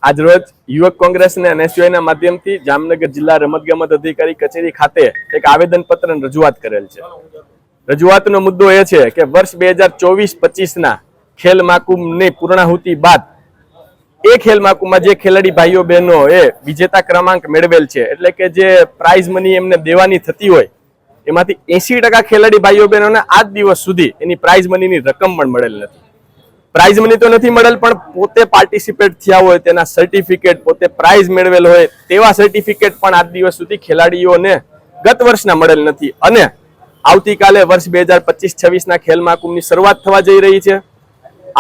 આજરોજ યુવક કોંગ્રેસ અને એનએસયુઆઈના માધ્યમથી જામનગર જિલ્લા રમતગમત અધિકારી કચેરી ખાતે એક આવેદનપત્ર રજૂઆત કરેલ છે। રજૂઆતનો મુદ્દો એ છે કે વર્ષ 2024-25ના ખેલ મહાકુંભની પૂર્ણાહુતિ બાદ એ ખેલ મહાકુંભમાં જે ખેલાડી ભાઈઓ બહેનો એ વિજેતા ક્રમાંક મેળવેલ છે, એટલે કે જે પ્રાઇઝ મની એમને દેવાની થતી હોય એમાંથી 80% ખેલાડી ભાઈઓ બહેનોને આજ દિવસ સુધી એની પ્રાઇઝ મનીની રકમ પણ મળેલ નથી। પ્રાઇઝ મની તો નથી મળેલ, પણ પોતે પાર્ટિસિપેટ થયા હોય તેના સર્ટિફિકેટ, પોતે પ્રાઇઝ મેળવેલ હોય તેવા સર્ટિફિકેટ પણ આજ દિવસ સુધી ખેલાડીઓને ગત વર્ષના મળેલ નથી। અને આવતીકાલે વર્ષ 2025-26ના ખેલ મહાકુંભની શરૂઆત થવા જઈ રહી છે।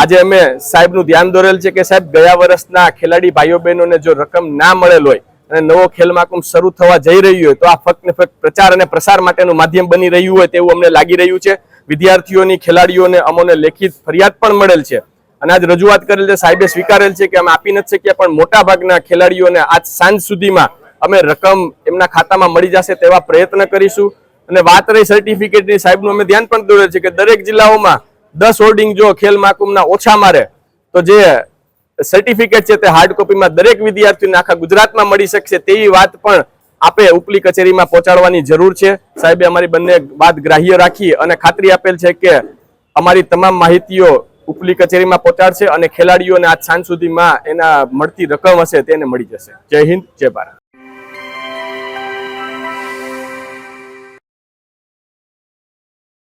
આજે અમે સાહેબનું ધ્યાન દોરેલ છે કે સાહેબ, ગયા વર્ષના ખેલાડી ભાઈઓ બહેનોને જો રકમ ના મળેલ હોય અને નવો ખેલ મહાકુંભ શરૂ થવા જઈ રહ્યું હોય તો આ ફક્ત ને ફક્ત પ્રચાર અને પ્રસાર માટેનું માધ્યમ બની રહ્યું હોય તેવું અમને લાગી રહ્યું છે। વિદ્યાર્થીઓની, ખેલાડીઓને અમોને લેખિત ફરિયાદ પણ મળેલ છે અને આજ રજૂઆત કરેલ છે। સાહેબે સ્વીકારેલ છે કે અમે આપી નથી શક્યા, પણ મોટા ભાગના ખેલાડીઓને આજ સાંજ સુધીમાં અમે રકમ એમના ખાતામાં મળી જશે તેવા પ્રયત્ન કરીશું। અને વાત રહી સર્ટિફિકેટની, સાહેબનું અમે ધ્યાન પણ દોરેલ છે કે દરેક જિલ્લાઓમાં 10 હોર્ડિંગ જો ખેલ મહાકુંભના ઓછા મારે તો જે સર્ટિફિકેટ છે તે હાર્ડ કોપીમાં દરેક વિદ્યાર્થીઓને આખા ગુજરાતમાં મળી શકશે તેવી વાત પણ આપે ઉપલી કચેરીમાં પહોંચાડવાની જરૂર છે। સાહેબે અમારી બંને વાત ગ્રાહ્ય રાખી અને ખાતરી આપેલ છે કે અમારી તમામ માહિતીઓ ઉપલી કચેરીમાં પહોંચાડશે અને ખેલાડીઓને આજ સાંજ સુધીમાં એના મળતી રકમ હશે તેને મળી જશે। જય હિન્દ, જય ભારત।